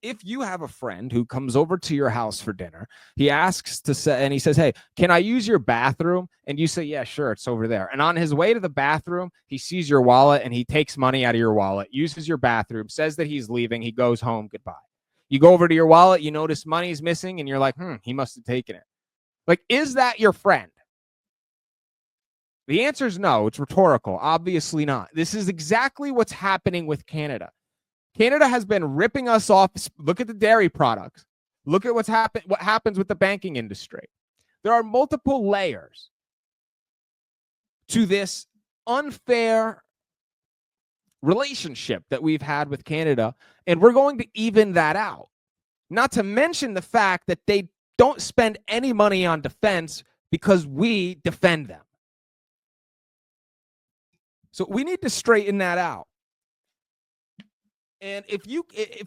if you have a friend who comes over to your house for dinner, he asks to say, and he says, "Hey, can I use your bathroom?" And you say, "Yeah, sure, it's over there." And on his way to the bathroom, he sees your wallet and he takes money out of your wallet, uses your bathroom, says that he's leaving, he goes home, goodbye. You go over to your wallet, you notice money's missing, and you're like, he must have taken it. Like, is that your friend? The answer is no. It's rhetorical. Obviously not. This is exactly what's happening with Canada. Canada has been ripping us off. Look at the dairy products. Look at what happens with the banking industry. There are multiple layers to this unfair relationship that we've had with Canada, and we're going to even that out. Not to mention the fact that they don't spend any money on defense because we defend them. So we need to straighten that out. And if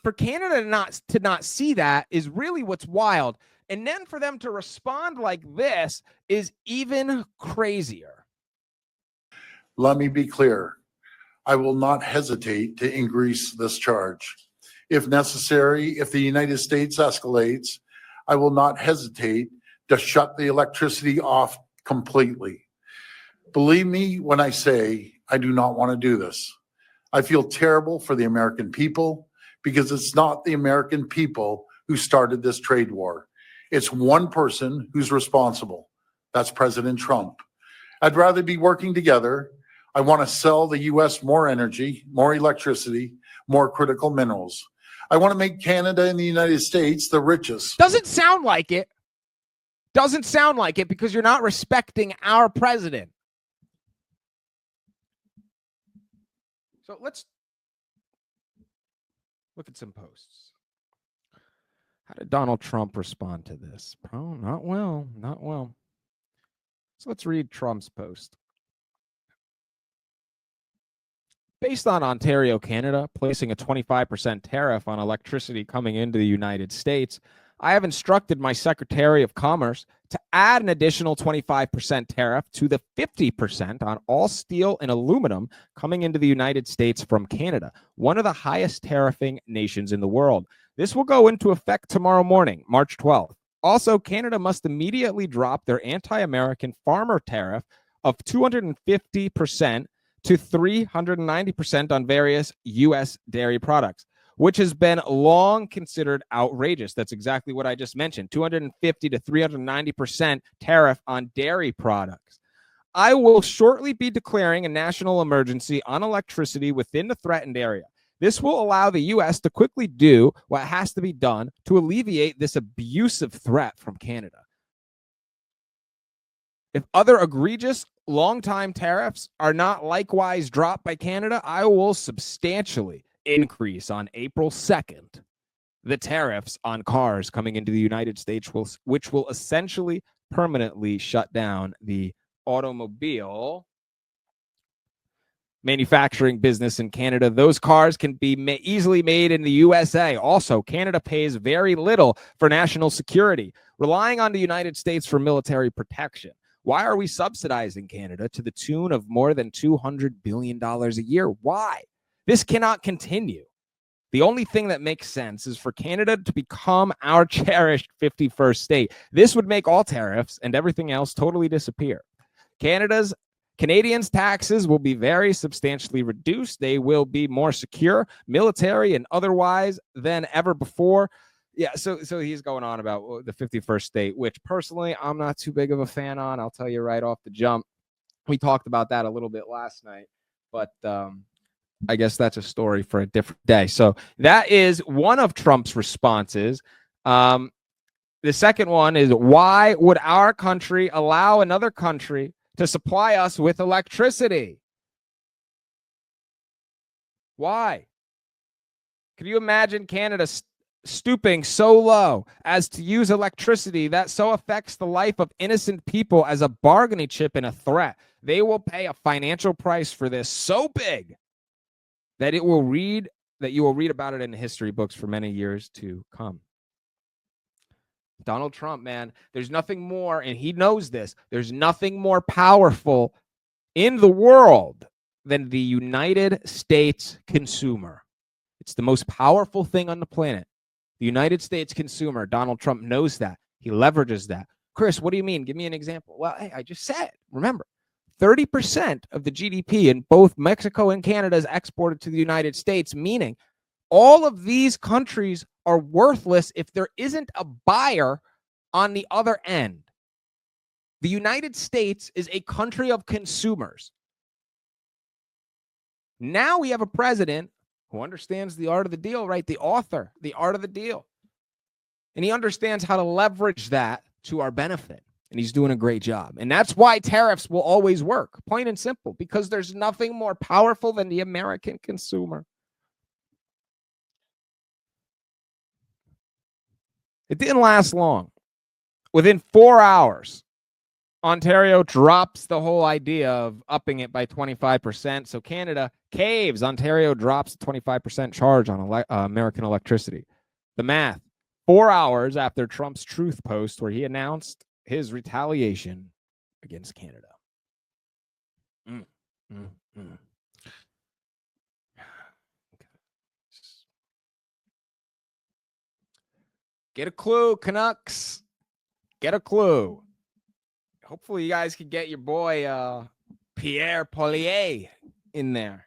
for Canada to not see that is really what's wild. And then for them to respond like this is even crazier. Let me be clear. I will not hesitate to increase this charge. If necessary, if the United States escalates, I will not hesitate to shut the electricity off completely. Believe me when I say I do not want to do this. I feel terrible for the American people because it's not the American people who started this trade war. It's one person who's responsible. That's President Trump. I'd rather be working together. I want to sell the U.S. more energy, more electricity, more critical minerals. I want to make Canada and the United States the richest. Doesn't sound like it. Doesn't sound like it because you're not respecting our president. So let's look at some posts. How did Donald Trump respond to this? Oh, not well, not well. So let's read Trump's post. Based on Ontario, Canada, placing a 25% tariff on electricity coming into the United States, I have instructed my Secretary of Commerce to add an additional 25% tariff to the 50% on all steel and aluminum coming into the United States from Canada, one of the highest tariffing nations in the world. This will go into effect tomorrow morning, March 12th. Also, Canada must immediately drop their anti-American farmer tariff of 250% to 390% on various U.S. dairy products, which has been long considered outrageous. That's exactly what I just mentioned, 250 to 390% tariff on dairy products. I will shortly be declaring a national emergency on electricity within the threatened area. This will allow the U.S. to quickly do what has to be done to alleviate this abusive threat from Canada. If other egregious long-time tariffs are not likewise dropped by Canada, I will substantially increase on April 2nd the tariffs on cars coming into the United States, which will essentially permanently shut down the automobile manufacturing business in Canada. Those cars can be easily made in the USA. Also, Canada pays very little for national security, relying on the United States for military protection. Why are we subsidizing Canada to the tune of more than $200 billion a year? Why? This cannot continue. The only thing that makes sense is for Canada to become our cherished 51st state. This would make all tariffs and everything else totally disappear. Canadians' taxes will be very substantially reduced. They will be more secure, military and otherwise than ever before. Yeah, so he's going on about the 51st state, which personally I'm not too big of a fan on. I'll tell you right off the jump. We talked about that a little bit last night, but I guess that's a story for a different day. So that is one of Trump's responses. The second one is, why would our country allow another country to supply us with electricity? Why? Could you imagine Canada stooping so low as to use electricity that so affects the life of innocent people as a bargaining chip and a threat? They will pay a financial price for this so big that you will read about it in the history books for many years to come. Donald Trump, man, there's nothing more, and he knows this, there's nothing more powerful in the world than the United States consumer. It's the most powerful thing on the planet. The United States consumer, Donald Trump knows that. He leverages that. Chris, what do you mean? Give me an example. Well, hey, I just said, remember, 30% of the GDP in both Mexico and Canada is exported to the United States, meaning all of these countries are worthless if there isn't a buyer on the other end. The United States is a country of consumers. Now we have a president who understands the art of the deal, right? The author, the art of the deal. And he understands how to leverage that to our benefit. And he's doing a great job. And that's why tariffs will always work, plain and simple, because there's nothing more powerful than the American consumer. It didn't last long. Within 4 hours, Ontario drops the whole idea of upping it by 25%. So Canada caves. Ontario drops a 25% charge on American electricity. The math, 4 hours after Trump's truth post where he announced his retaliation against Canada. Get a clue, Canucks. Get a clue. Hopefully you guys can get your boy Pierre Poilievre in there.